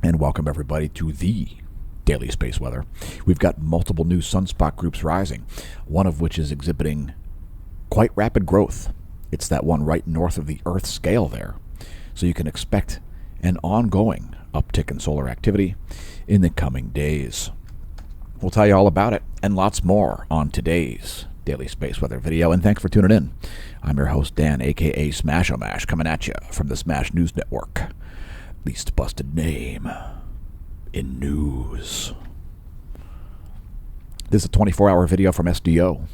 And welcome everybody to the Daily Space Weather. We've got multiple new sunspot groups rising, one of which is exhibiting quite rapid growth. It's that one right north of the Earth scale there. So you can expect an ongoing uptick in solar activity in the coming days. We'll tell you all about it and lots more on today's Daily Space Weather video, and thanks for tuning in. I'm your host, Dan, aka Smash-O-Mash, coming at you from the Smash News Network. Least busted name in news. This is a 24-hour video from SDO.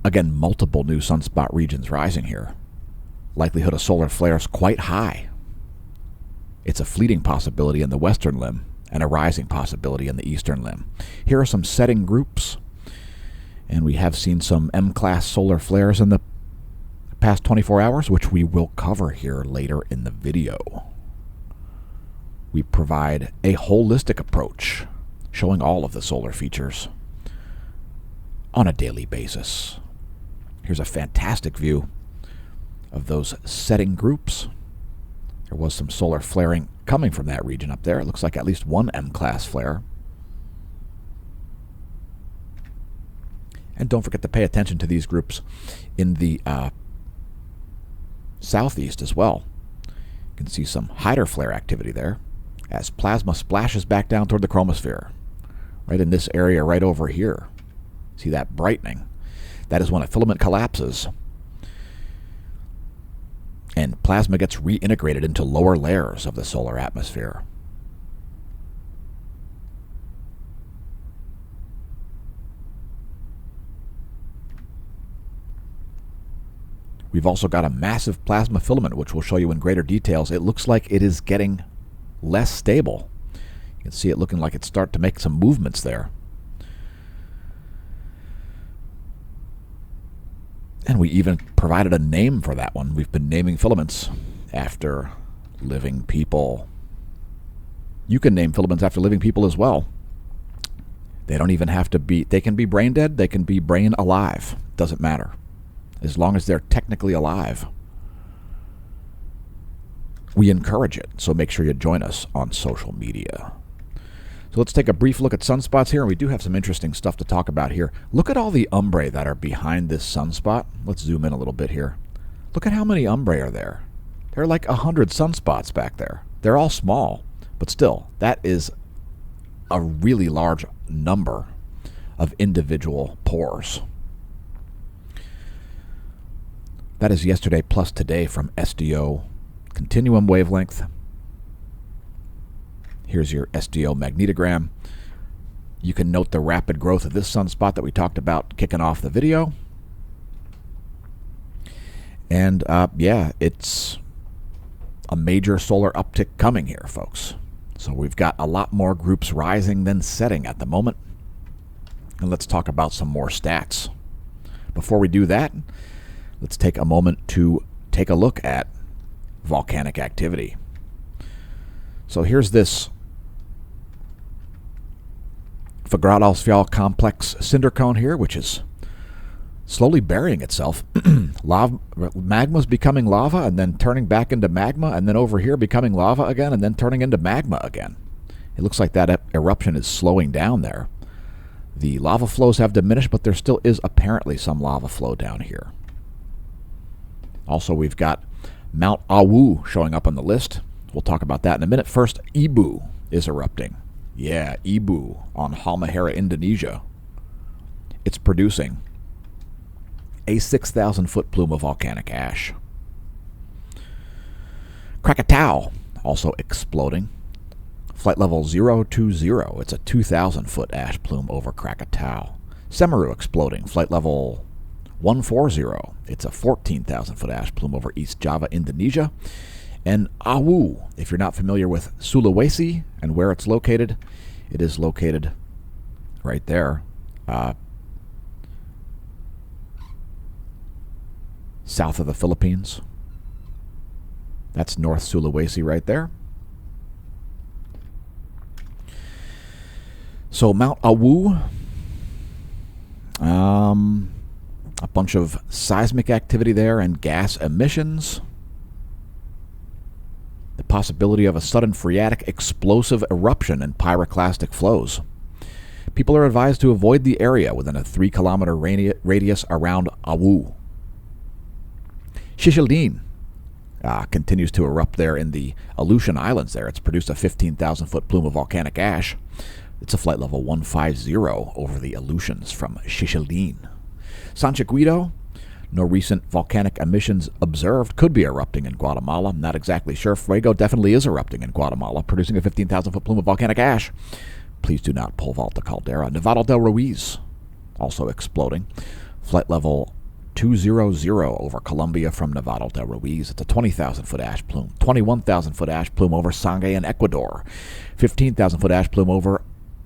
Again, multiple new sunspot regions rising here. Likelihood of solar flares quite high. It's a fleeting possibility in the western limb and a rising possibility in the eastern limb. Here are some setting groups, and we have seen some M-class solar flares in the past 24 hours, which we will cover here later in the video. We provide a holistic approach, showing all of the solar features on a daily basis. Here's a fantastic view of those setting groups. There was some solar flaring coming from that region up there. It looks like at least one M-class flare. And don't forget to pay attention to these groups in the southeast as well. You can see some Hyder flare activity there as plasma splashes back down toward the chromosphere. Right in this area right over here. See that brightening? That is when a filament collapses and plasma gets reintegrated into lower layers of the solar atmosphere. We've also got a massive plasma filament, which we'll show you in greater details. It looks like it is getting less stable. You can see it looking like it's starting to make some movements there. And we even provided a name for that one. We've been naming filaments after living people. You can name filaments after living people as well. They don't even have to be, they can be brain dead, they can be brain alive. Doesn't matter. As long as they're technically alive. We encourage it, so make sure you join us on social media. So let's take a brief look at sunspots here, and we do have some interesting stuff to talk about here. Look at all the umbrae that are behind this sunspot. Let's zoom in a little bit here. Look at how many umbrae are there. There are like 100 sunspots back there. They're all small, but still, that is a really large number of individual pores. That is yesterday plus today from SDO Continuum wavelength. Here's your SDO magnetogram. You can note the rapid growth of this sunspot that we talked about kicking off the video. And yeah, it's a major solar uptick coming here, folks. So we've got a lot more groups rising than setting at the moment. And let's talk about some more stats. Before we do that, let's take a moment to take a look at volcanic activity. So here's this Fagradalsfjall complex cinder cone here, which is slowly burying itself. Magma's becoming lava and then turning back into magma, and then over here becoming lava again and then turning into magma again. It looks like that eruption is slowing down there. The lava flows have diminished, but there still is apparently some lava flow down here. Also, we've got Mount Awu showing up on the list. We'll talk about that in a minute. First, Ibu is erupting. Yeah, Ibu on Halmahera, Indonesia. It's producing a 6,000-foot plume of volcanic ash. Krakatau also exploding. Flight level 020. It's a 2,000-foot ash plume over Krakatau. Semeru exploding. Flight level 140. It's a 14,000-foot ash plume over East Java, Indonesia. And Awu, if you're not familiar with Sulawesi and where it's located, it is located right there, south of the Philippines. That's North Sulawesi right there. So Mount Awu, a bunch of seismic activity there and gas emissions. The possibility of a sudden phreatic explosive eruption and pyroclastic flows. People are advised to avoid the area within a 3-kilometer radius around Awu. Shishaldin continues to erupt there in the Aleutian Islands there. It's produced a 15,000-foot plume of volcanic ash. It's a flight level 150 over the Aleutians from Shishaldin. San Chiquito, no recent volcanic emissions observed. Could be erupting in Guatemala. I'm not exactly sure. Fuego definitely is erupting in Guatemala, producing a 15,000-foot plume of volcanic ash. Please do not pole vault the caldera. Nevado del Ruiz, also exploding. Flight level 200 over Colombia from Nevado del Ruiz. It's a 20,000-foot ash plume. 21,000-foot ash plume over Sangay in Ecuador. 15,000-foot ash plume over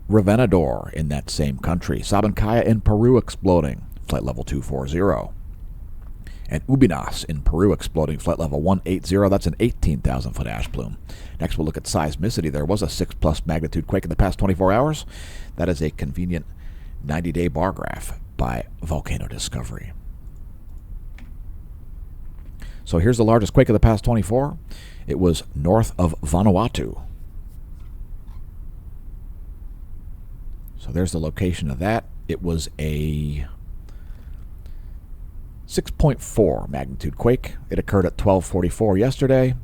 Revenador in that same country. Sabancaya in Peru exploding. Flight level 240. And Ubinas in Peru exploding, flight level 180. That's an 18,000-foot ash plume. Next, we'll look at seismicity. There was a 6+ magnitude quake in the past 24 hours. That is a convenient 90-day bar graph by Volcano Discovery. So here's the largest quake of the past 24. It was north of Vanuatu. So there's the location of that. It was a 6.4 magnitude quake. It occurred at 12:44 yesterday.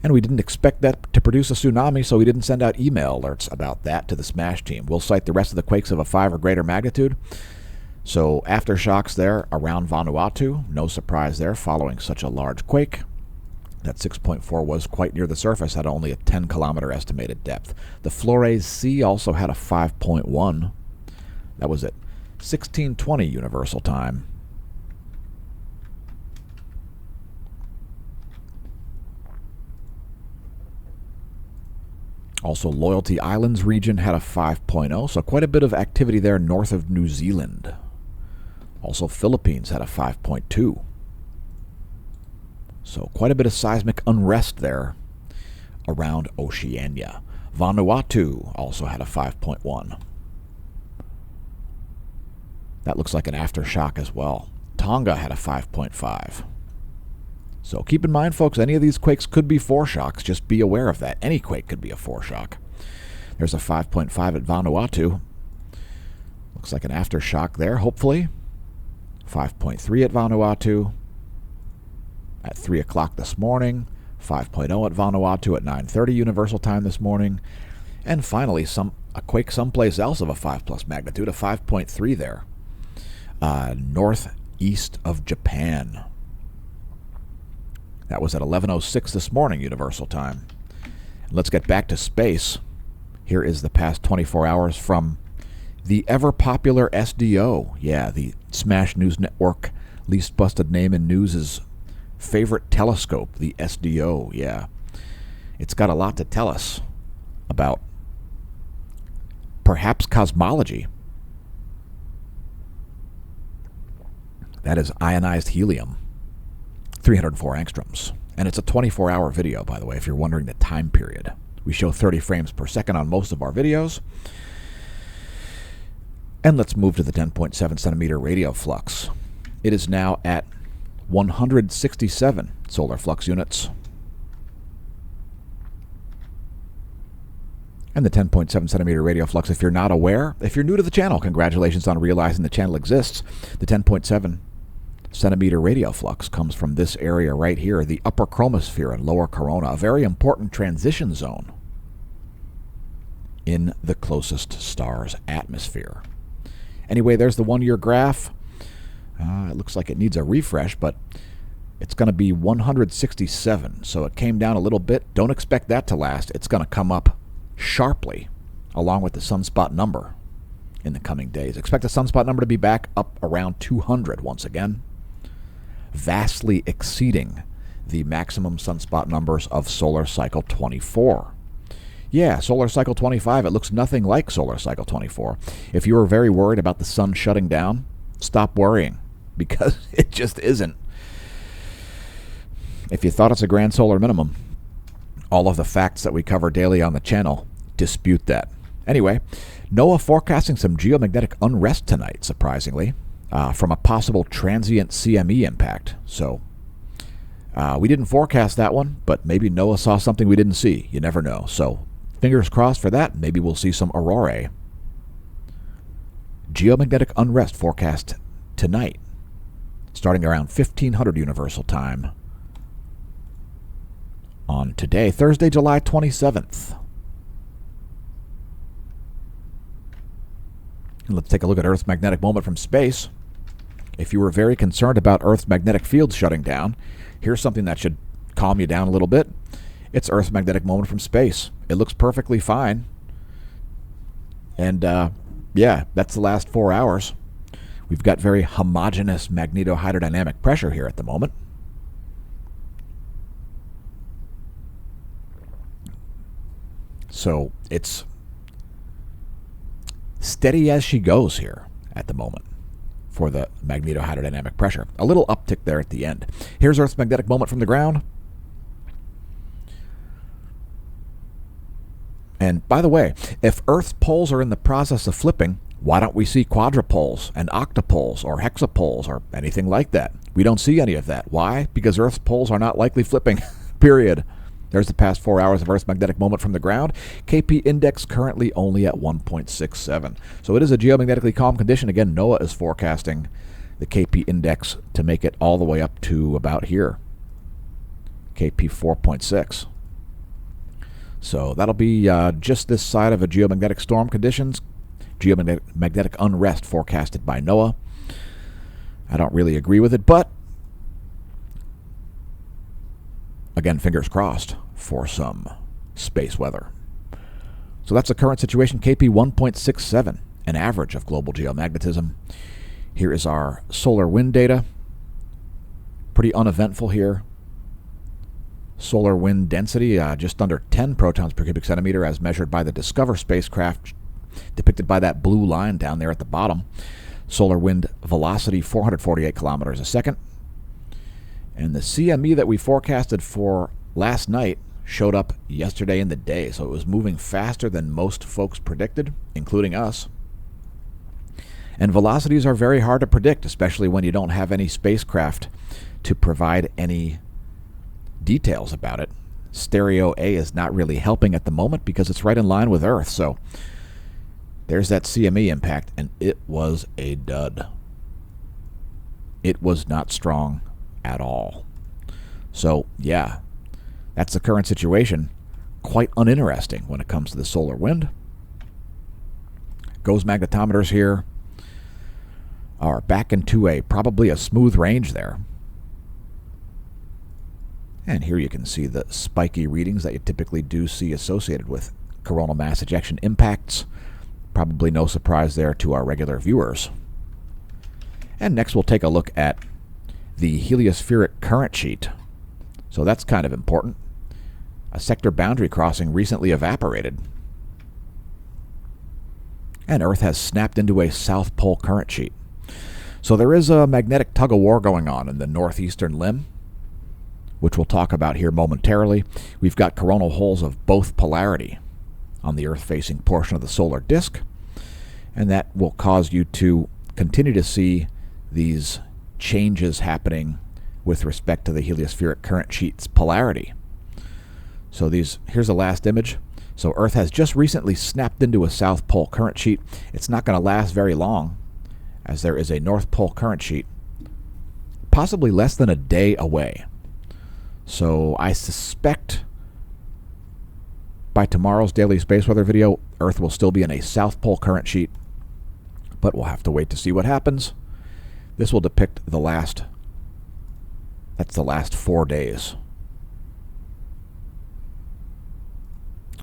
And we didn't expect that to produce a tsunami, so we didn't send out email alerts about that to the SMASH team. We'll cite the rest of the quakes of a 5 or greater magnitude. So aftershocks there around Vanuatu. No surprise there following such a large quake. That 6.4 was quite near the surface, had only a 10-kilometer estimated depth. The Flores Sea also had a 5.1. That was at 1620 Universal Time. Also, Loyalty Islands region had a 5.0, so quite a bit of activity there north of New Zealand. Also, Philippines had a 5.2. So quite a bit of seismic unrest there around Oceania. Vanuatu also had a 5.1. That looks like an aftershock as well. Tonga had a 5.5. So keep in mind, folks, any of these quakes could be foreshocks. Just be aware of that. Any quake could be a foreshock. There's a 5.5 at Vanuatu. Looks like an aftershock there, hopefully. 5.3 at Vanuatu at 3 o'clock this morning. 5.0 at Vanuatu at 9:30 Universal Time this morning. And finally, a quake someplace else of a 5+ magnitude, a 5.3 there. Northeast of Japan. That was at 11:06 this morning, Universal Time. Let's get back to space. Here is the past 24 hours from the ever-popular SDO. Yeah, the Smash News Network, least busted name in news' favorite telescope, the SDO. Yeah, it's got a lot to tell us about perhaps cosmology. That is ionized helium, 304 angstroms. And it's a 24-hour video, by the way, if you're wondering the time period. We show 30 frames per second on most of our videos. And let's move to the 10.7 centimeter radio flux. It is now at 167 solar flux units. And the 10.7 centimeter radio flux, if you're not aware, if you're new to the channel, congratulations on realizing the channel exists. The 10.7 centimeter radio flux comes from this area right here, the upper chromosphere and lower corona, a very important transition zone in the closest star's atmosphere. Anyway, there's the 1-year graph. It looks like it needs a refresh, but it's going to be 167, so it came down a little bit. Don't expect that to last. It's going to come up sharply, along with the sunspot number in the coming days. Expect the sunspot number to be back up around 200 once again, vastly exceeding the maximum sunspot numbers of solar cycle 24. Yeah, solar cycle 25, it looks nothing like solar cycle 24. If you were very worried about the sun shutting down, stop worrying, because it just isn't. If you thought it's a grand solar minimum, all of the facts that we cover daily on the channel dispute that. Anyway, NOAA forecasting some geomagnetic unrest tonight, surprisingly, from a possible transient CME impact. So We didn't forecast that one, but maybe NOAA saw something we didn't see. You never know. So fingers crossed for that. Maybe we'll see some aurorae. Geomagnetic unrest forecast tonight, starting around 1500 Universal Time on today, Thursday, July 27th. And let's take a look at Earth's magnetic moment from space. If you were very concerned about Earth's magnetic field shutting down, here's something that should calm you down a little bit. It's Earth's magnetic moment from space. It looks perfectly fine. And yeah, that's the last 4 hours. We've got very homogeneous magnetohydrodynamic pressure here at the moment. So it's steady as she goes here at the moment for the magnetohydrodynamic pressure. A little uptick there at the end. Here's Earth's magnetic moment from the ground. And by the way, if Earth's poles are in the process of flipping, why don't we see quadrupoles and octopoles or hexapoles or anything like that? We don't see any of that. Why? Because Earth's poles are not likely flipping, period. There's the past 4 hours of Earth's magnetic moment from the ground. KP index currently only at 1.67. So it is a geomagnetically calm condition. Again, NOAA is forecasting the KP index to make it all the way up to about here, KP 4.6. So that'll be just this side of a geomagnetic storm conditions. Geomagnetic unrest forecasted by NOAA. I don't really agree with it, but again, fingers crossed for some space weather. So that's the current situation, KP 1.67, an average of global geomagnetism. Here is our solar wind data. Pretty uneventful here. Solar wind density, just under 10 protons per cubic centimeter as measured by the Discover spacecraft, depicted by that blue line down there at the bottom. Solar wind velocity, 448 kilometers a second. And the CME that we forecasted for last night showed up yesterday in the day, so it was moving faster than most folks predicted, including us. And velocities are very hard to predict, especially when you don't have any spacecraft to provide any details about it. Stereo A is not really helping at the moment because it's right in line with Earth. So there's that CME impact, and it was a dud. It was not strong at all. So yeah, that's the current situation. Quite uninteresting when it comes to the solar wind. GOES magnetometers here are back into probably a smooth range there. And here you can see the spiky readings that you typically do see associated with coronal mass ejection impacts. Probably no surprise there to our regular viewers. And next we'll take a look at the heliospheric current sheet. So that's kind of important. A sector boundary crossing recently evaporated. And Earth has snapped into a south pole current sheet. So there is a magnetic tug-of-war going on in the northeastern limb, which we'll talk about here momentarily. We've got coronal holes of both polarity on the Earth-facing portion of the solar disk, and that will cause you to continue to see these changes happening with respect to the heliospheric current sheet's polarity. So here's the last image. So Earth has just recently snapped into a south pole current sheet. It's not going to last very long, as there is a north pole current sheet possibly less than a day away. So I suspect by tomorrow's daily space weather video, Earth will still be in a south pole current sheet, but we'll have to wait to see what happens. This will depict the last 4 days.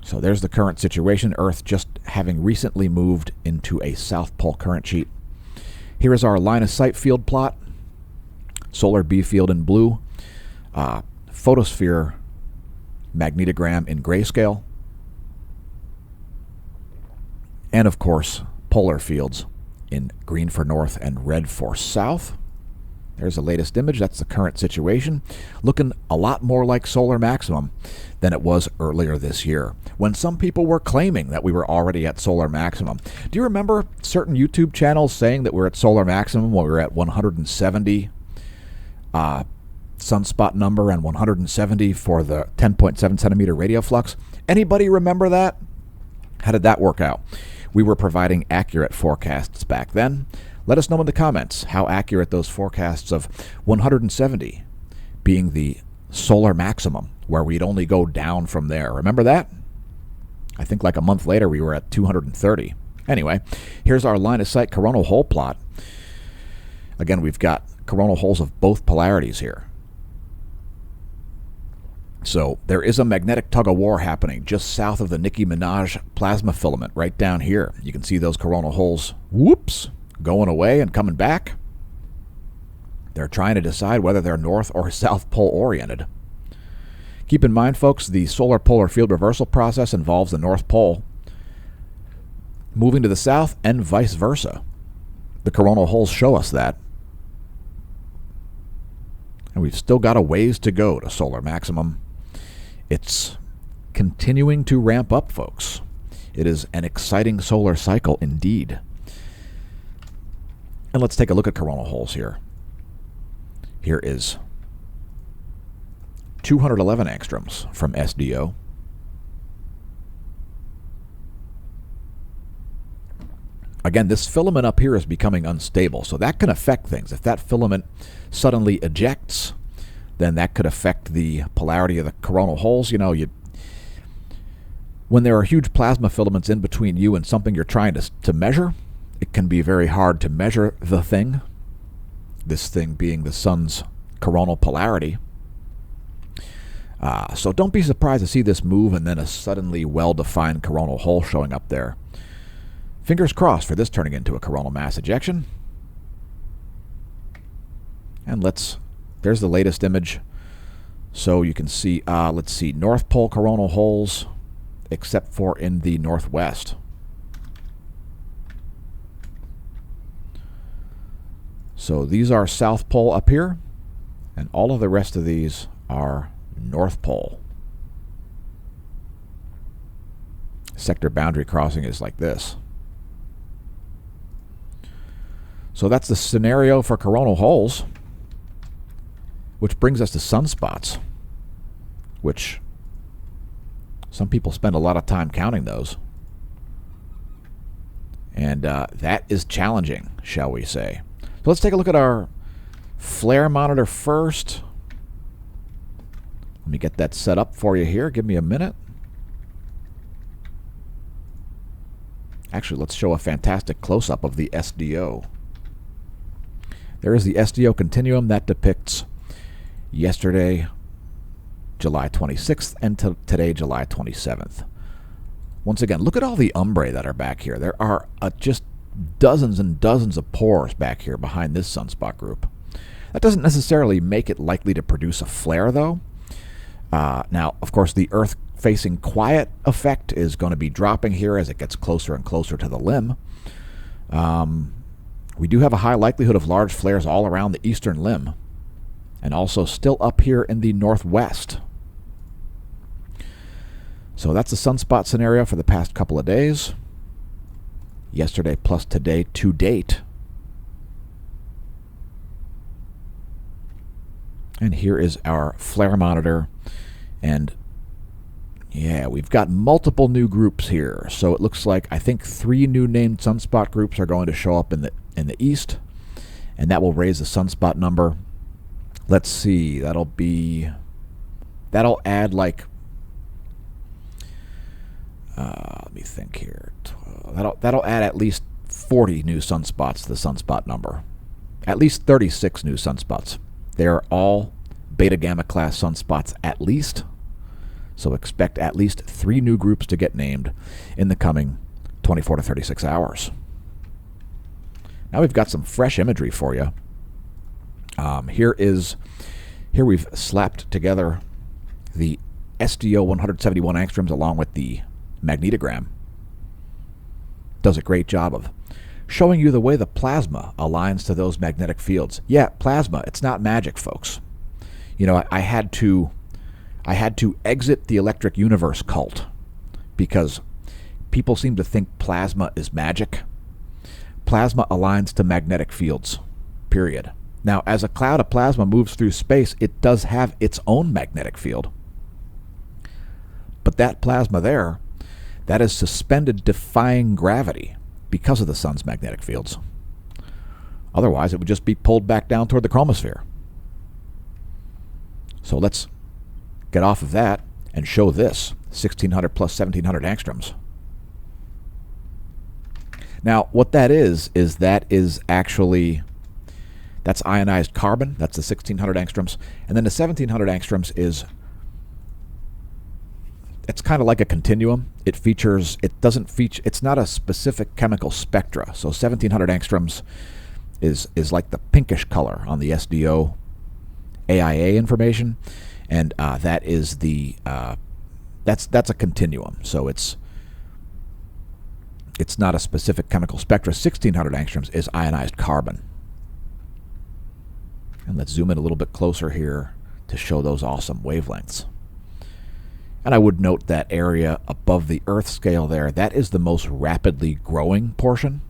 So there's the current situation. Earth just having recently moved into a south pole current sheet. Here is our line of sight field plot. Solar B field in blue. Photosphere magnetogram in grayscale. And of course, polar fields in green for north and red for south. There's the latest image. That's the current situation. Looking a lot more like solar maximum than it was earlier this year, when some people were claiming that we were already at solar maximum. Do you remember certain YouTube channels saying that we're at solar maximum when we were at 170 sunspot number and 170 for the 10.7 centimeter radio flux. Anybody remember that? How did that work out? We were providing accurate forecasts back then. Let us know in the comments how accurate those forecasts of 170 being the solar maximum, where we'd only go down from there. Remember that? I think like a month later we were at 230. Anyway, here's our line of sight coronal hole plot. Again, we've got coronal holes of both polarities here. So there is a magnetic tug-of-war happening just south of the Nicki Minaj plasma filament right down here. You can see those coronal holes, whoops, going away and coming back. They're trying to decide whether they're north or south pole oriented. Keep in mind, folks, the solar polar field reversal process involves the North Pole moving to the south and vice versa. The coronal holes show us that. And we've still got a ways to go to solar maximum. It's continuing to ramp up, folks. It is an exciting solar cycle indeed. And let's take a look at coronal holes here. Here is 211 angstroms from SDO. Again, this filament up here is becoming unstable, so that can affect things. If that filament suddenly ejects, then that could affect the polarity of the coronal holes. You know, when there are huge plasma filaments in between you and something you're trying to measure, it can be very hard to measure the thing, this thing being the sun's coronal polarity. So don't be surprised to see this move and then a suddenly well-defined coronal hole showing up there. Fingers crossed for this turning into a coronal mass ejection. And there's the latest image. So you can see, let's see, North Pole coronal holes, except for in the northwest. So these are South Pole up here, and all of the rest of these are North Pole. Sector boundary crossing is like this. So that's the scenario for coronal holes, which brings us to sunspots, which some people spend a lot of time counting those. And that is challenging, shall we say. So let's take a look at our flare monitor first. Let me get that set up for you here. Give me a minute. Actually, let's show a fantastic close-up of the SDO. There is the SDO Continuum that depicts yesterday, July 26th, and today, July 27th. Once again, look at all the umbrae that are back here. There are just dozens and dozens of pores back here behind this sunspot group. That doesn't necessarily make it likely to produce a flare, though. Now, of course, the Earth-facing quiet effect is going to be dropping here as it gets closer and closer to the limb. We do have a high likelihood of large flares all around the eastern limb, and also still up here in the northwest. So that's the sunspot scenario for the past couple of days. Yesterday plus today to date. And here is our flare monitor. And yeah, we've got multiple new groups here. So it looks like I think 3 new named sunspot groups are going to show up in the east, and that will raise the sunspot number. Let's see, that'll add like let me think here. That'll add at least 40 new sunspots to the sunspot number. At least 36 new sunspots. They're all beta gamma class sunspots at least. So expect at least 3 new groups to get named in the coming 24 to 36 hours. Now we've got some fresh imagery for you. Here we've slapped together the SDO 171 angstroms along with the magnetogram. Does a great job of showing you the way the plasma aligns to those magnetic fields. Yeah, plasma, it's not magic, folks. You know, I had to exit the electric universe cult because people seem to think plasma is magic. Plasma aligns to magnetic fields, period. Now, as a cloud of plasma moves through space, it does have its own magnetic field. But that plasma there, that is suspended defying gravity because of the sun's magnetic fields. Otherwise, it would just be pulled back down toward the chromosphere. So let's get off of that and show this, 1600 plus 1700 angstroms. Now, what that is actually, that's ionized carbon. That's the 1600 angstroms. And then the 1700 angstroms is, it's kind of like a continuum. It doesn't feature, it's not a specific chemical spectra. So 1700 angstroms is like the pinkish color on the SDO AIA information. And that is the, that's a continuum. So it's not a specific chemical spectra. 1600 angstroms is ionized carbon. And let's zoom in a little bit closer here to show those awesome wavelengths. And I would note that area above the Earth scale there, that is the most rapidly growing portion.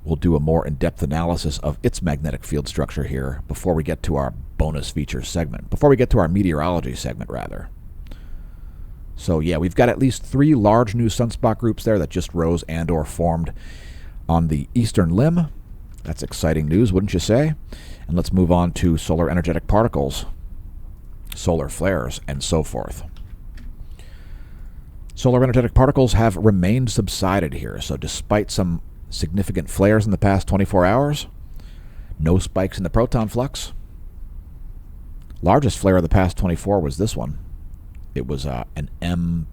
We'll do a more in-depth analysis of its magnetic field structure here before we get to our bonus features segment, before we get to our meteorology segment, rather. So yeah, we've got at least 3 large new sunspot groups there that just rose and or formed on the eastern limb. That's exciting news, wouldn't you say? And let's move on to solar energetic particles, solar flares, and so forth. Solar energetic particles have remained subsided here, so despite some significant flares in the past 24 hours, no spikes in the proton flux. Largest flare of the past 24 was this one. It was an M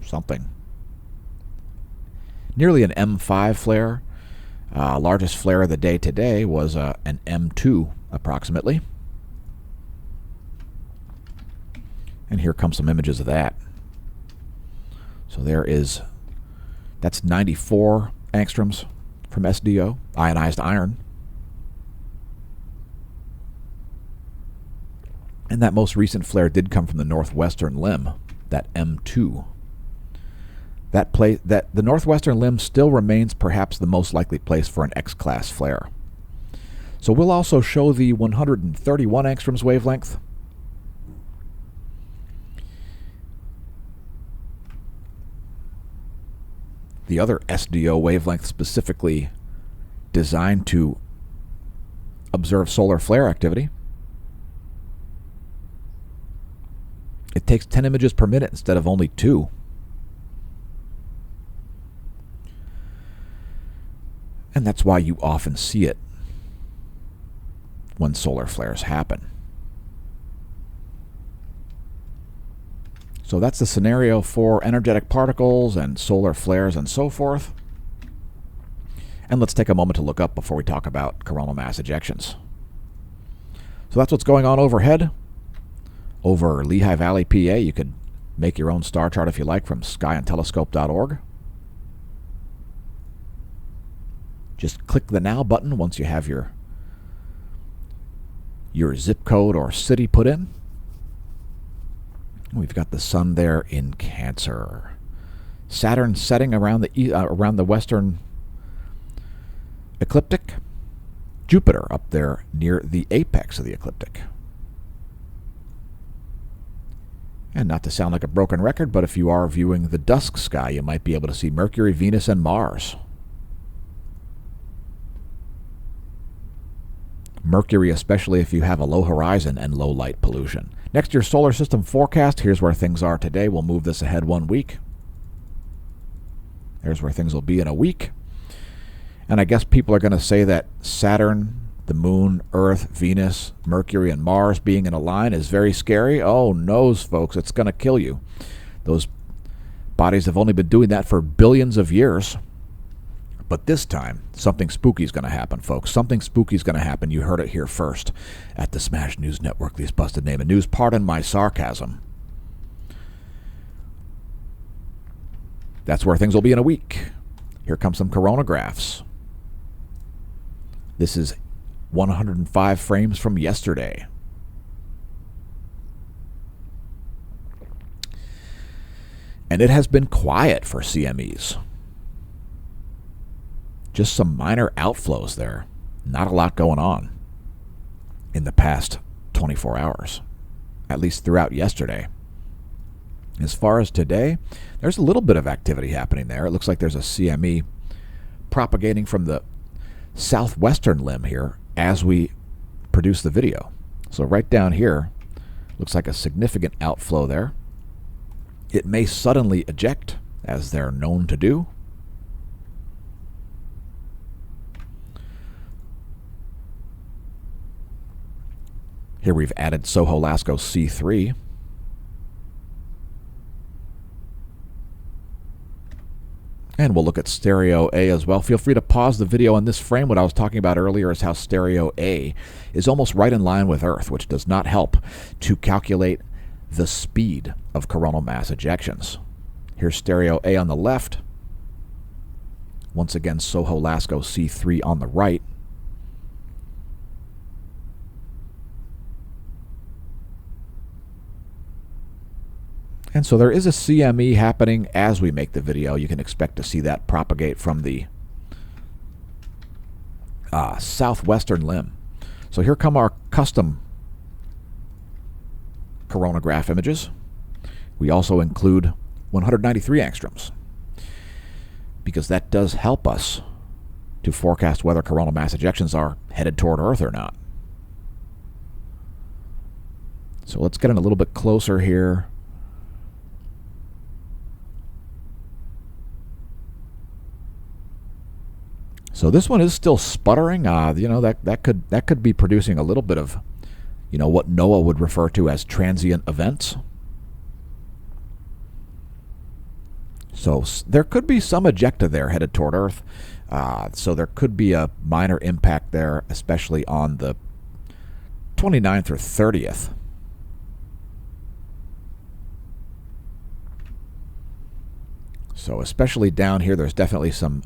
something. Nearly an M5 flare. Largest flare of the day today was an M2 approximately. And here come some images of that. So that's 94 angstroms from SDO, ionized iron. And that most recent flare did come from the northwestern limb, that M2. The northwestern limb still remains perhaps the most likely place for an X-class flare. So we'll also show the 131 angstroms wavelength. The other SDO wavelength specifically designed to observe solar flare activity. It takes 10 images per minute instead of only 2. And that's why you often see it when solar flares happen. So that's the scenario for energetic particles and solar flares and so forth. And let's take a moment to look up before we talk about coronal mass ejections. So that's what's going on overhead. Over Lehigh Valley, PA, you could make your own star chart if you like from skyandtelescope.org. Just click the Now button once you have your zip code or city put in. We've got the sun there in Cancer. Saturn setting around the western ecliptic. Jupiter up there near the apex of the ecliptic. And not to sound like a broken record, but if you are viewing the dusk sky, you might be able to see Mercury, Venus, and Mars. Mercury, especially if you have a low horizon and low light pollution. Next, your solar system forecast. Here's where things are today. We'll move this ahead 1 week. There's where things will be in a week. And I guess people are going to say that Saturn, the Moon, Earth, Venus, Mercury, and Mars being in a line is very scary. Oh, noes, folks, it's going to kill you. Those bodies have only been doing that for billions of years. But this time, something spooky is going to happen, folks. Something spooky is going to happen. You heard it here first at the Smash News Network, the busted name of news. Pardon my sarcasm. That's where things will be in a week. Here comes some coronagraphs. This is 105 frames from yesterday. And it has been quiet for CMEs. just some minor outflows there. Not a lot going on in the past 24 hours, at least throughout yesterday. As far as today, there's a little bit of activity happening there. It looks like there's a CME propagating from the southwestern limb here as we produce the video. So right down here, looks like a significant outflow there. It may suddenly eject, as they're known to do. Here we've added Soho Lasco C3. And we'll look at stereo A as well. Feel free to pause the video on this frame. What I was talking about earlier is how stereo A is almost right in line with Earth, which does not help to calculate the speed of coronal mass ejections. Here's stereo A on the left. Once again, Soho Lasco C3 on the right. And so there is a CME happening as we make the video. You can expect to see that propagate from the southwestern limb. So here come our custom coronagraph images. We also include 193 angstroms because that does help us to forecast whether coronal mass ejections are headed toward Earth or not. So let's get in a little bit closer here. So this one is still sputtering. That could be producing a little bit of, what NOAA would refer to as transient events. So there could be some ejecta there headed toward Earth. So there could be a minor impact there, especially on the 29th or 30th. So especially down here, there's definitely some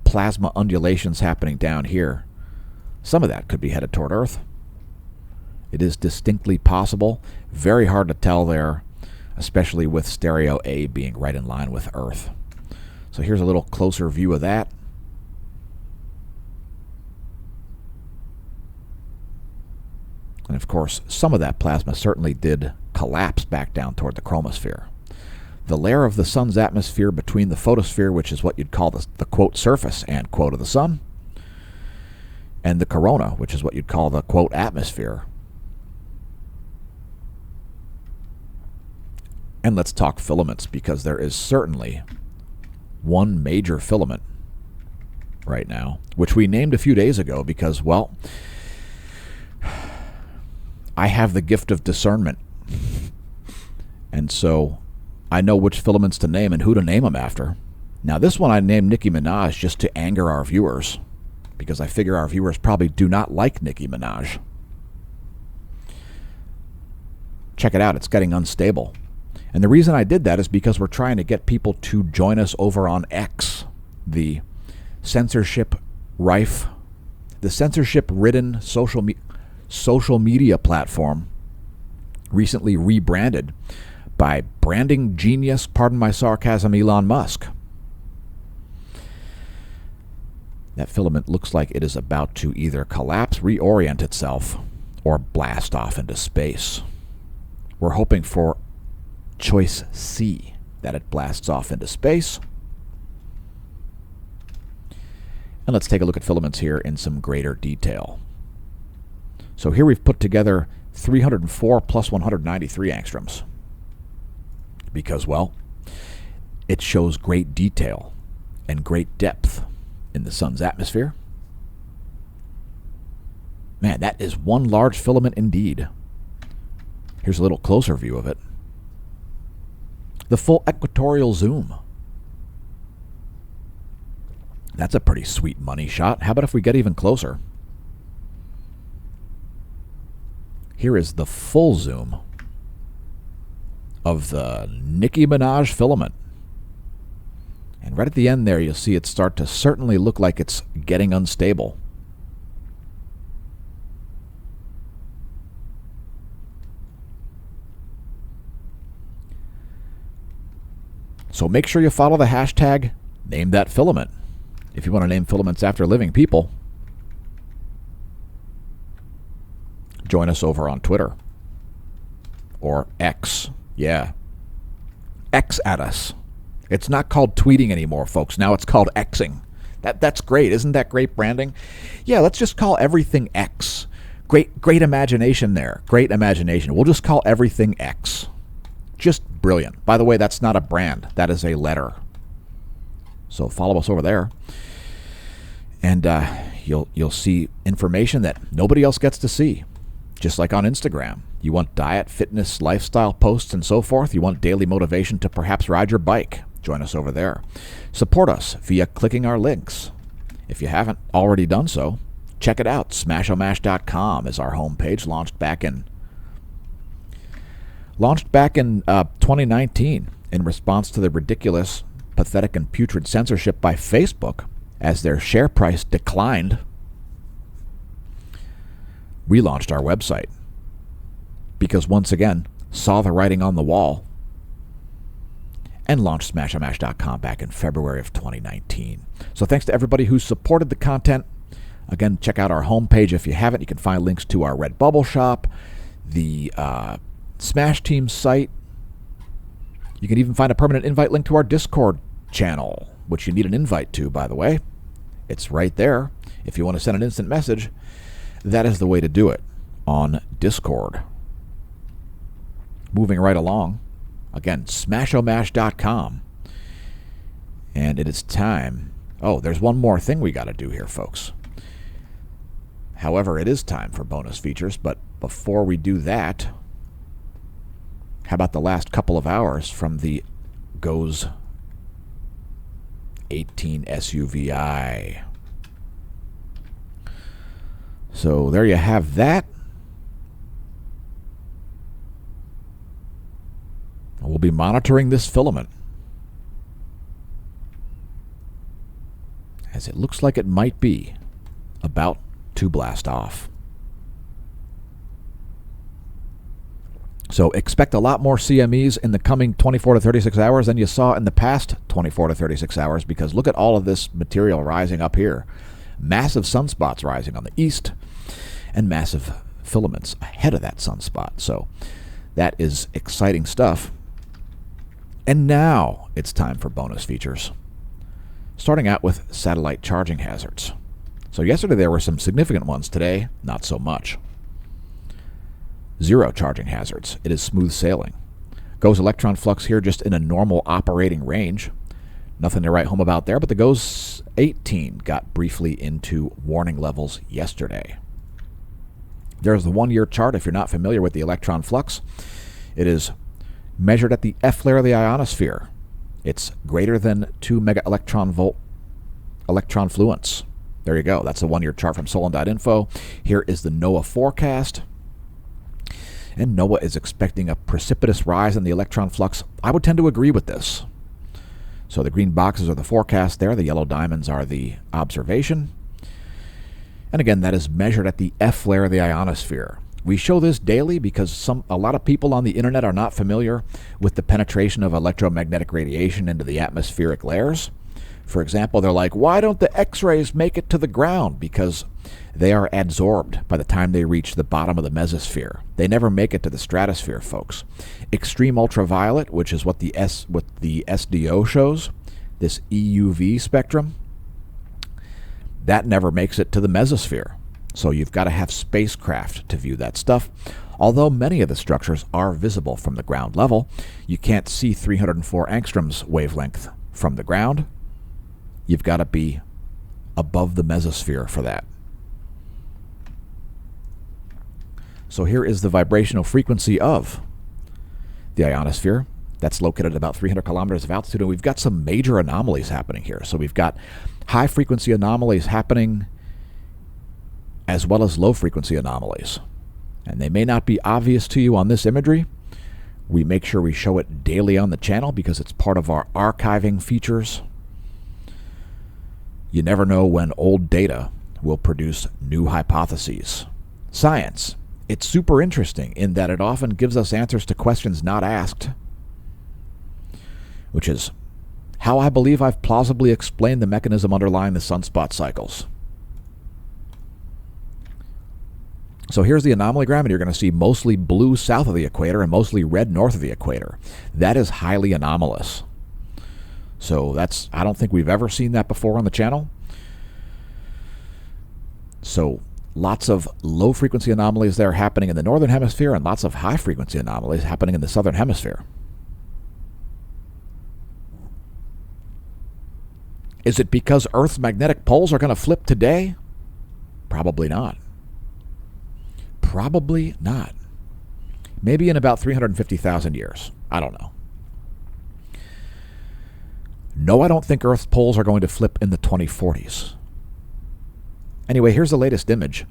plasma undulations happening down here. Some of that could be headed toward Earth. It is distinctly possible. Very hard to tell there, especially with stereo A being right in line with Earth. So here's a little closer view of that. And of course, some of that plasma certainly did collapse back down toward the chromosphere. The layer of the sun's atmosphere between the photosphere, which is what you'd call the quote surface and quote of the sun, and the corona, which is what you'd call the quote atmosphere. And let's talk filaments, because there is certainly one major filament right now, which we named a few days ago because, well, I have the gift of discernment. And so I know which filaments to name and who to name them after. Now, this one I named Nicki Minaj just to anger our viewers, because I figure our viewers probably do not like Nicki Minaj. Check it out. It's getting unstable. And the reason I did that is because we're trying to get people to join us over on X, the censorship-ridden social media platform, recently rebranded by branding genius, pardon my sarcasm, Elon Musk. That filament looks like it is about to either collapse, reorient itself, or blast off into space. We're hoping for choice C, that it blasts off into space. And let's take a look at filaments here in some greater detail. So here we've put together 304 plus 193 angstroms. Because, well, it shows great detail and great depth in the sun's atmosphere. Man, that is one large filament indeed. Here's a little closer view of it. The full equatorial zoom. That's a pretty sweet money shot. How about if we get even closer? Here is the full zoom of the Nicki Minaj filament. And right at the end there, you'll see it start to certainly look like it's getting unstable. So make sure you follow the hashtag #NameThatFilament. If you want to name filaments after living people, join us over on Twitter. Or X. Yeah. X at us. It's not called tweeting anymore, folks. Now it's called Xing. That's great. Isn't that great branding? Yeah, let's just call everything X. Great imagination there. Great imagination. We'll just call everything X. Just brilliant. By the way, that's not a brand. That is a letter. So follow us over there. And you'll see information that nobody else gets to see. Just like on Instagram. You want diet, fitness, lifestyle posts, and so forth. You want daily motivation to perhaps ride your bike. Join us over there. Support us via clicking our links. If you haven't already done so, check it out. Smashomash.com is our homepage, launched back in 2019 in response to the ridiculous, pathetic, and putrid censorship by Facebook as their share price declined. We launched our website because, once again, saw the writing on the wall and launched Smashomash.com back in February of 2019. So thanks to everybody who supported the content. Again, check out our homepage if you haven't. You can find links to our Redbubble shop, the Smash Team site. You can even find a permanent invite link to our Discord channel, which you need an invite to, by the way. It's right there. If you want to send an instant message, that is the way to do it on Discord. Moving right along. Again, smashomash.com. And it is time. Oh, there's one more thing we got to do here, folks. However, it is time for bonus features. But before we do that, how about the last couple of hours from the GOES 18 SUVI? So there you have that. We'll be monitoring this filament, as it looks like it might be about to blast off. So expect a lot more CMEs in the coming 24 to 36 hours than you saw in the past 24 to 36 hours, because look at all of this material rising up here. Massive sunspots rising on the east and massive filaments ahead of that sunspot. So that is exciting stuff. And now it's time for bonus features. Starting out with satellite charging hazards. So yesterday there were some significant ones. Today, not so much. 0 charging hazards. It is smooth sailing. GOES Electron Flux here just in a normal operating range. Nothing to write home about there, but the GOES 18 got briefly into warning levels yesterday. There's the 1-year chart. If you're not familiar with the Electron Flux, it is measured at the F layer of the ionosphere. It's greater than 2 mega electron volt electron fluence. There you go. That's a 1-year chart from Solon.info. Here is the NOAA forecast. And NOAA is expecting a precipitous rise in the electron flux. I would tend to agree with this. So the green boxes are the forecast there. The yellow diamonds are the observation. And again, that is measured at the F layer of the ionosphere. We show this daily because a lot of people on the internet are not familiar with the penetration of electromagnetic radiation into the atmospheric layers. For example, they're like, why don't the X-rays make it to the ground? Because they are adsorbed by the time they reach the bottom of the mesosphere. They never make it to the stratosphere, folks. Extreme ultraviolet, which is what the SDO shows, this EUV spectrum, that never makes it to the mesosphere. So you've got to have spacecraft to view that stuff. Although many of the structures are visible from the ground level, you can't see 304 angstroms wavelength from the ground. You've got to be above the mesosphere for that. So here is the vibrational frequency of the ionosphere. That's located at about 300 kilometers of altitude, and we've got some major anomalies happening here. So we've got high-frequency anomalies happening as well as low-frequency anomalies. And they may not be obvious to you on this imagery. We make sure we show it daily on the channel because it's part of our archiving features. You never know when old data will produce new hypotheses. Science. It's super interesting in that it often gives us answers to questions not asked, which is how I believe I've plausibly explained the mechanism underlying the sunspot cycles. So here's the anomalygram, and you're going to see mostly blue south of the equator and mostly red north of the equator. That is highly anomalous. So I don't think we've ever seen that before on the channel. So lots of low-frequency anomalies there happening in the northern hemisphere and lots of high-frequency anomalies happening in the southern hemisphere. Is it because Earth's magnetic poles are going to flip today? Probably not. Probably not. Maybe in about 350,000 years. I don't know. No, I don't think Earth's poles are going to flip in the 2040s. Anyway, here's the latest image.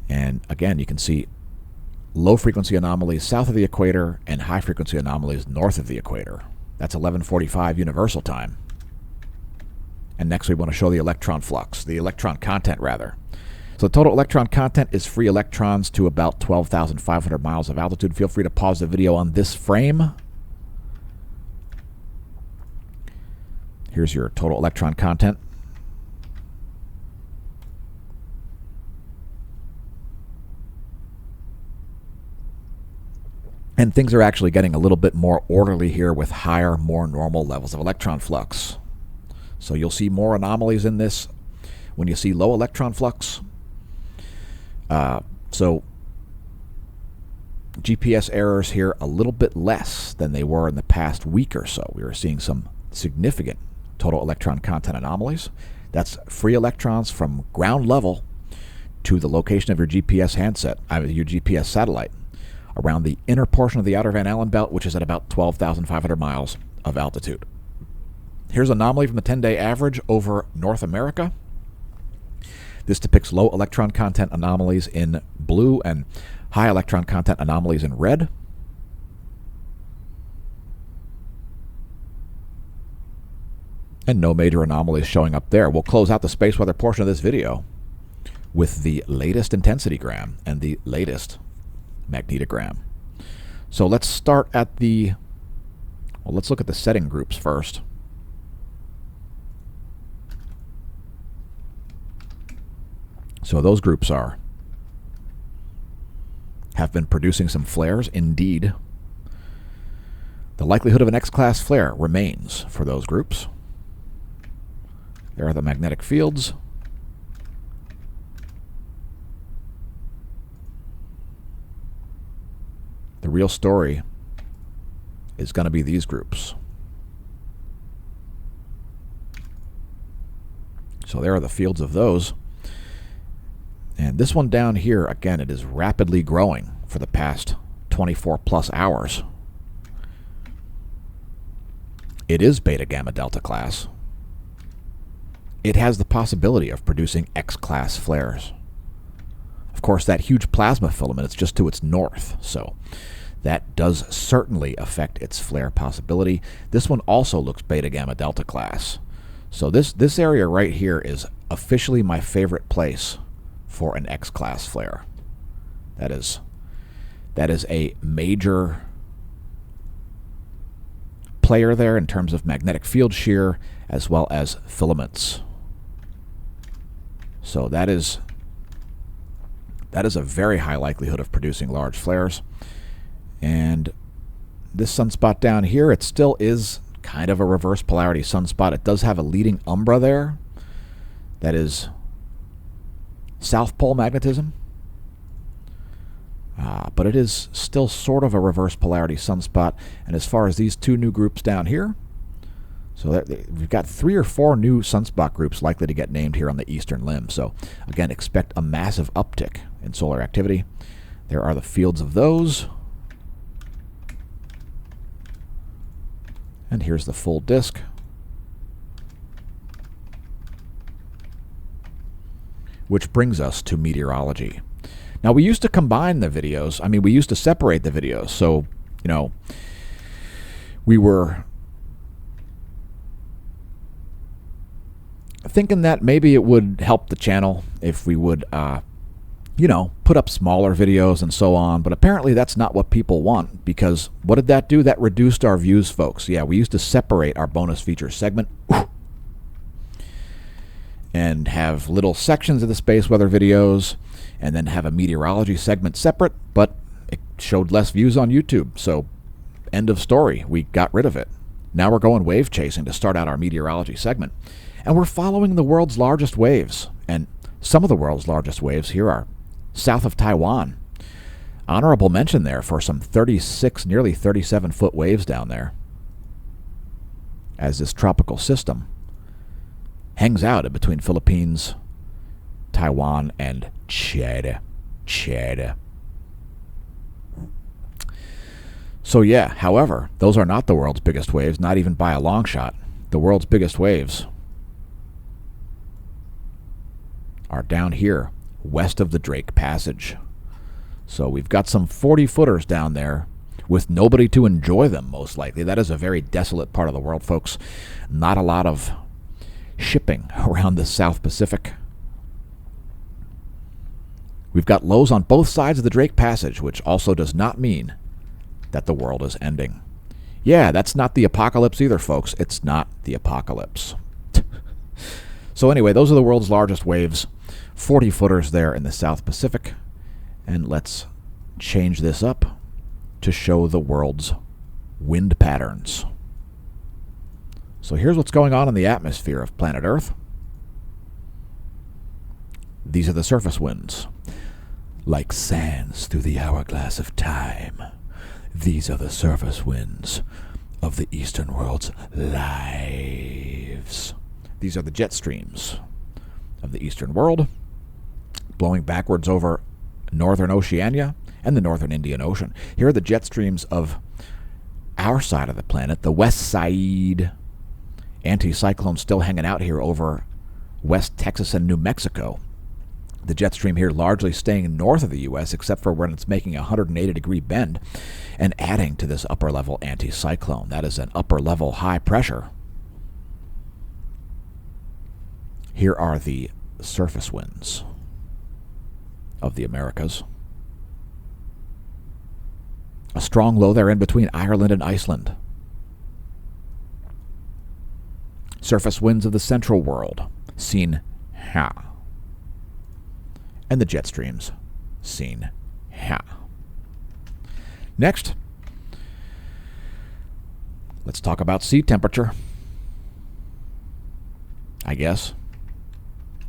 And again, you can see low-frequency anomalies south of the equator and high-frequency anomalies north of the equator. That's 11:45 universal time. And next we want to show the electron flux, the electron content rather. So the total electron content is free electrons to about 12,500 miles of altitude. Feel free to pause the video on this frame. Here's your total electron content. And things are actually getting a little bit more orderly here with higher, more normal levels of electron flux. So you'll see more anomalies in this when you see low electron flux. So GPS errors here a little bit less than they were in the past week or so. We were seeing some significant total electron content anomalies. That's free electrons from ground level to the location of your GPS handset, your GPS satellite, around the inner portion of the outer Van Allen belt, which is at about 12,500 miles of altitude. Here's an anomaly from the 10-day average over North America. This depicts low electron content anomalies in blue and high electron content anomalies in red. And no major anomalies showing up there. We'll close out the space weather portion of this video with the latest intensity gram and the latest magnetogram. So let's start at let's look at the setting groups first. So those groups have been producing some flares. Indeed, the likelihood of an X-class flare remains for those groups. There are the magnetic fields. The real story is going to be these groups. So there are the fields of those. And this one down here, again, it is rapidly growing for the past 24 plus hours. It is beta gamma delta class. It has the possibility of producing X-class flares. Of course, that huge plasma filament is just to its north, so that does certainly affect its flare possibility. This one also looks beta gamma delta class. So this area right here is officially my favorite place for an X-class flare. That is a major player there in terms of magnetic field shear as well as filaments. So that is a very high likelihood of producing large flares. And this sunspot down here, it still is kind of a reverse polarity sunspot. It does have a leading umbra there. That is South Pole magnetism. But it is still sort of a reverse polarity sunspot. And as far as these two new groups down here, so we've got 3 or 4 new sunspot groups likely to get named here on the eastern limb. So again, expect a massive uptick in solar activity. There are the fields of those. And here's the full disk. Which brings us to meteorology. Now, we used to combine the videos. I mean, we used to separate the videos. So, we were thinking that maybe it would help the channel if we would put up smaller videos and so on, but apparently that's not what people want, because what did that do? That reduced our views, folks. Yeah, we used to separate our bonus features segment and have little sections of the space weather videos, and then have a meteorology segment separate, but it showed less views on YouTube, so end of story. We got rid of it. Now we're going wave chasing to start out our meteorology segment, and we're following the world's largest waves, and some of the world's largest waves here are south of Taiwan. Honorable mention there for some 36, nearly 37-foot waves down there, as this tropical system hangs out in between Philippines, Taiwan, and China. So yeah, however, those are not the world's biggest waves, not even by a long shot. The world's biggest waves are down here, west of the Drake Passage. So we've got some 40-footers down there with nobody to enjoy them, most likely. That is a very desolate part of the world, folks. Not a lot of shipping around the South Pacific. We've got lows on both sides of the Drake Passage, which also does not mean that the world is ending. Yeah, that's not the apocalypse either, folks. It's not the apocalypse. So anyway, those are the world's largest waves. 40-footers there in the South Pacific. And let's change this up to show the world's wind patterns. So here's what's going on in the atmosphere of planet Earth. These are the surface winds. Like sands through the hourglass of time, these are the surface winds of the eastern world's lives. These are the jet streams of the eastern world, blowing backwards over northern Oceania and the northern Indian Ocean. Here are the jet streams of our side of the planet, the west side. Anticyclone still hanging out here over West Texas and New Mexico. The jet stream here largely staying north of the U.S., except for when it's making a 180-degree bend and adding to this upper-level anticyclone. That is an upper-level high pressure. Here are the surface winds of the Americas. A strong low there in between Ireland and Iceland. Surface winds of the central world, seen here. And the jet streams, seen here. Next, let's talk about sea temperature. I guess.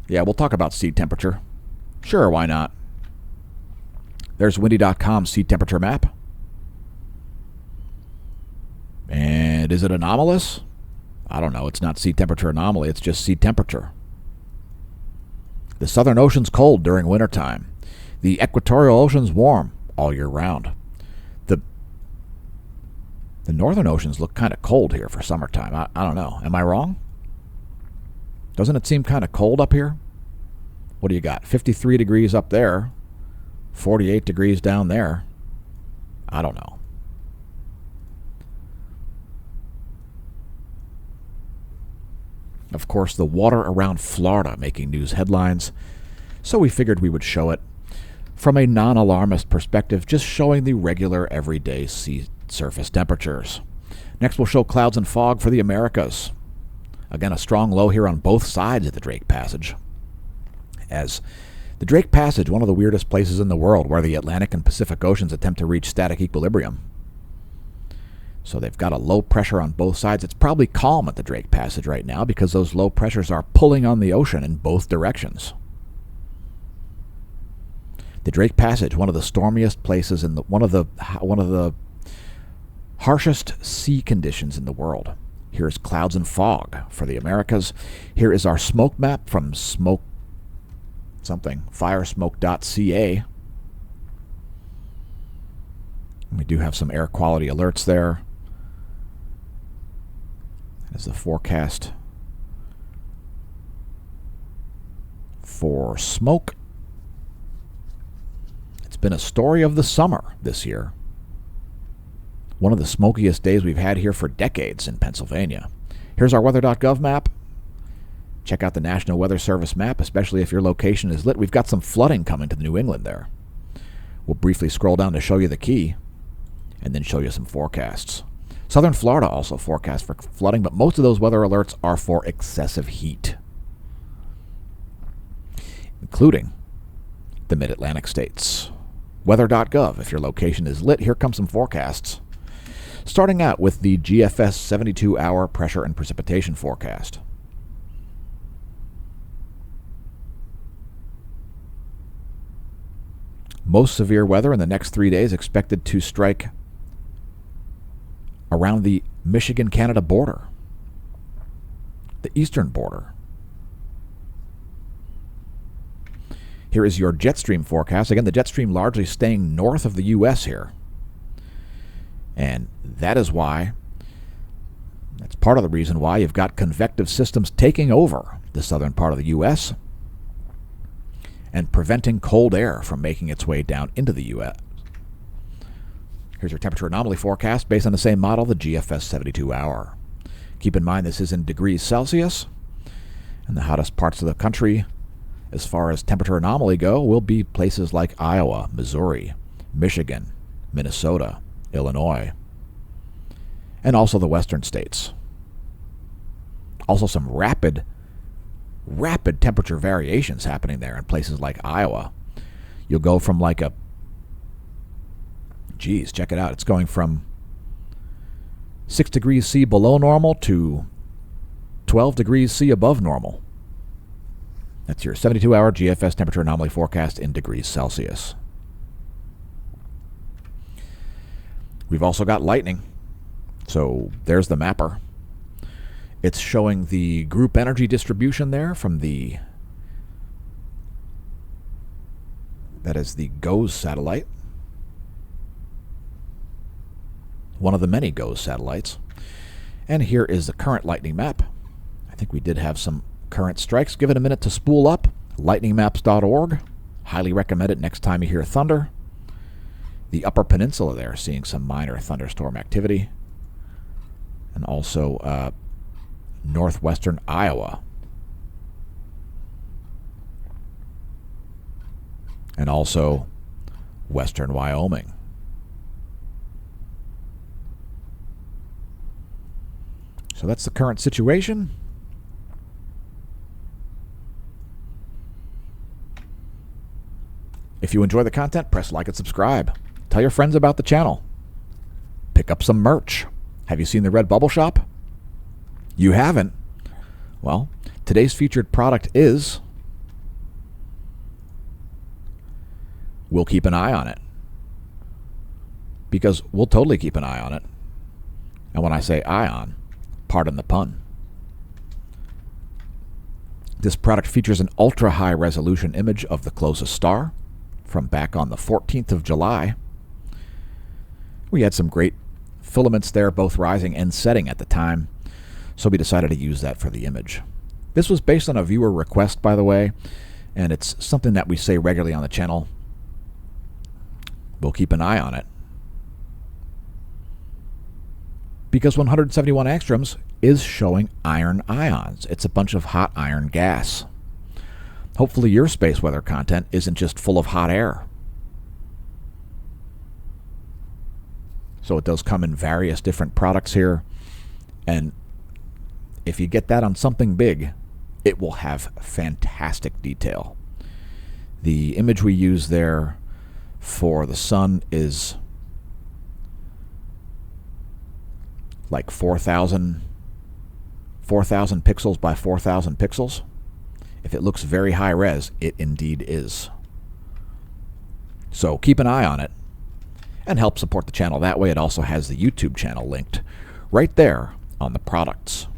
Yeah, we'll talk about sea temperature. Sure, why not? There's windy.com's sea temperature map. And is it anomalous? I don't know. It's not sea temperature anomaly. It's just sea temperature. The Southern Ocean's cold during wintertime. The equatorial ocean's warm all year round. The Northern Oceans look kind of cold here for summertime. I don't know. Am I wrong? Doesn't it seem kind of cold up here? What do you got? 53 degrees up there. 48 degrees down there. I don't know. Of course, the water around Florida making news headlines, so we figured we would show it from a non-alarmist perspective, just showing the regular everyday sea surface temperatures. Next, we'll show clouds and fog for the Americas. Again, a strong low here on both sides of the Drake Passage. As the Drake Passage, one of the weirdest places in the world where the Atlantic and Pacific Oceans attempt to reach static equilibrium. So they've got a low pressure on both sides. It's probably calm at the Drake Passage right now because those low pressures are pulling on the ocean in both directions. The Drake Passage, one of the stormiest places in one of the harshest sea conditions in the world. Here's clouds and fog for the Americas. Here is our smoke map from firesmoke.ca. We do have some air quality alerts there. As the forecast for smoke. It's been a story of the summer this year. One of the smokiest days we've had here for decades in Pennsylvania. Here's our weather.gov map. Check out the National Weather Service map, especially if your location is lit. We've got some flooding coming to New England there. We'll briefly scroll down to show you the key and then show you some forecasts. Southern Florida also forecast for flooding, but most of those weather alerts are for excessive heat, including the mid-Atlantic states. Weather.gov, if your location is lit, here come some forecasts. Starting out with the GFS 72-hour pressure and precipitation forecast. Most severe weather in the next 3 days expected to strike around the Michigan-Canada border, the eastern border. Here is your jet stream forecast. Again, the jet stream largely staying north of the U.S. here. And that is why, that's part of the reason why you've got convective systems taking over the southern part of the U.S. and preventing cold air from making its way down into the U.S. Here's your temperature anomaly forecast based on the same model, the GFS 72-hour. Keep in mind this is in degrees Celsius, and the hottest parts of the country as far as temperature anomaly go will be places like Iowa, Missouri, Michigan, Minnesota, Illinois, and also the western states. Also some rapid temperature variations happening there in places like Iowa. You'll go from like a, geez, check it out. It's going from 6 degrees C below normal to 12 degrees C above normal. That's your 72-hour GFS temperature anomaly forecast in degrees Celsius. We've also got lightning. So there's the mapper. It's showing the group energy distribution there from the, that is the GOES satellite. One of the many GOES satellites. And here is the current lightning map. I think we did have some current strikes. Give it a minute to spool up. Lightningmaps.org. Highly recommend it next time you hear thunder. The Upper Peninsula there, seeing some minor thunderstorm activity. And also northwestern Iowa. And also western Wyoming. So that's the current situation. If you enjoy the content, press like and subscribe. Tell your friends about the channel. Pick up some merch. Have you seen the Red Bubble Shop? You haven't? Well, today's featured product is... We'll keep an eye on it. Because we'll totally keep an eye on it. And when I say eye on, pardon the pun. This product features an ultra-high resolution image of the closest star from back on the 14th of July. We had some great filaments there, both rising and setting at the time, so we decided to use that for the image. This was based on a viewer request, by the way, and it's something that we say regularly on the channel. We'll keep an eye on it. Because 171 angstroms is showing iron ions. It's a bunch of hot iron gas. Hopefully your space weather content isn't just full of hot air. So it does come in various different products here. And if you get that on something big, it will have fantastic detail. The image we use there for the sun is like 4,000 pixels by 4,000 pixels. If it looks very high res, it indeed is. So keep an eye on it and help support the channel. That way it also has the YouTube channel linked right there on the products.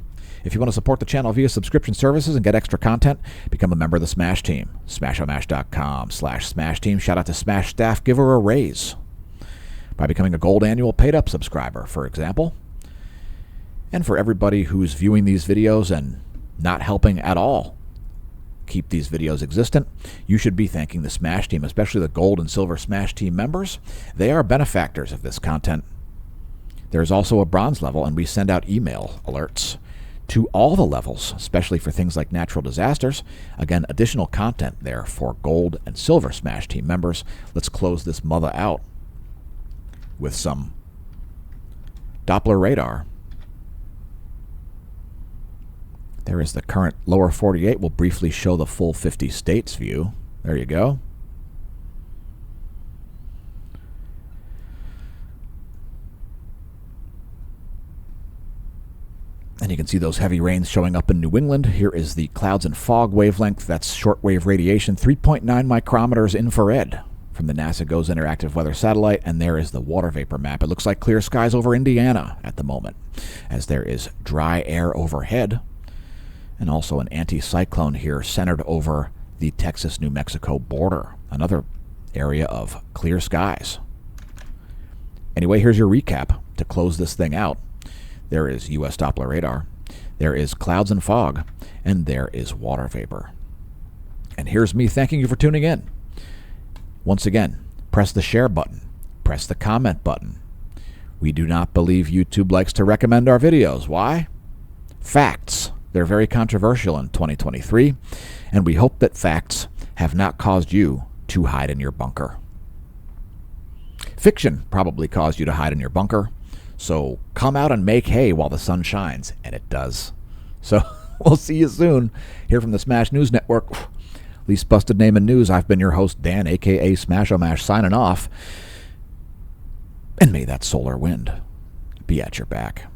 If you want to support the channel via subscription services and get extra content, become a member of the Smash Team. Smashomash.com/Smash Team. Shout out to Smash staff. Give her a raise by becoming a gold annual paid-up subscriber, for example. And for everybody who's viewing these videos and not helping at all keep these videos existent, you should be thanking the Smash Team, especially the Gold and Silver Smash Team members. They are benefactors of this content. There's also a bronze level, and we send out email alerts to all the levels, especially for things like natural disasters. Again, additional content there for gold and silver Smash Team members. Let's close this mother out with some Doppler radar. There is the current lower 48. We'll briefly show the full 50 states view. There you go. And you can see those heavy rains showing up in New England. Here is the clouds and fog wavelength. That's shortwave radiation, 3.9 micrometers infrared from the NASA GOES interactive weather satellite. And there is the water vapor map. It looks like clear skies over Indiana at the moment, as there is dry air overhead, and also an anticyclone here centered over the Texas-New Mexico border, another area of clear skies. Anyway, here's your recap to close this thing out. There is U.S. Doppler radar, there is clouds and fog, and there is water vapor. And here's me thanking you for tuning in. Once again, press the share button, press the comment button. We do not believe YouTube likes to recommend our videos. Why? Facts. They're very controversial in 2023, and we hope that facts have not caused you to hide in your bunker. Fiction probably caused you to hide in your bunker. So come out and make hay while the sun shines, and it does. So we'll see you soon here from the Smash News Network. Least busted name in news. I've been your host, Dan, a.k.a. Smash-O-Mash, signing off. And may that solar wind be at your back.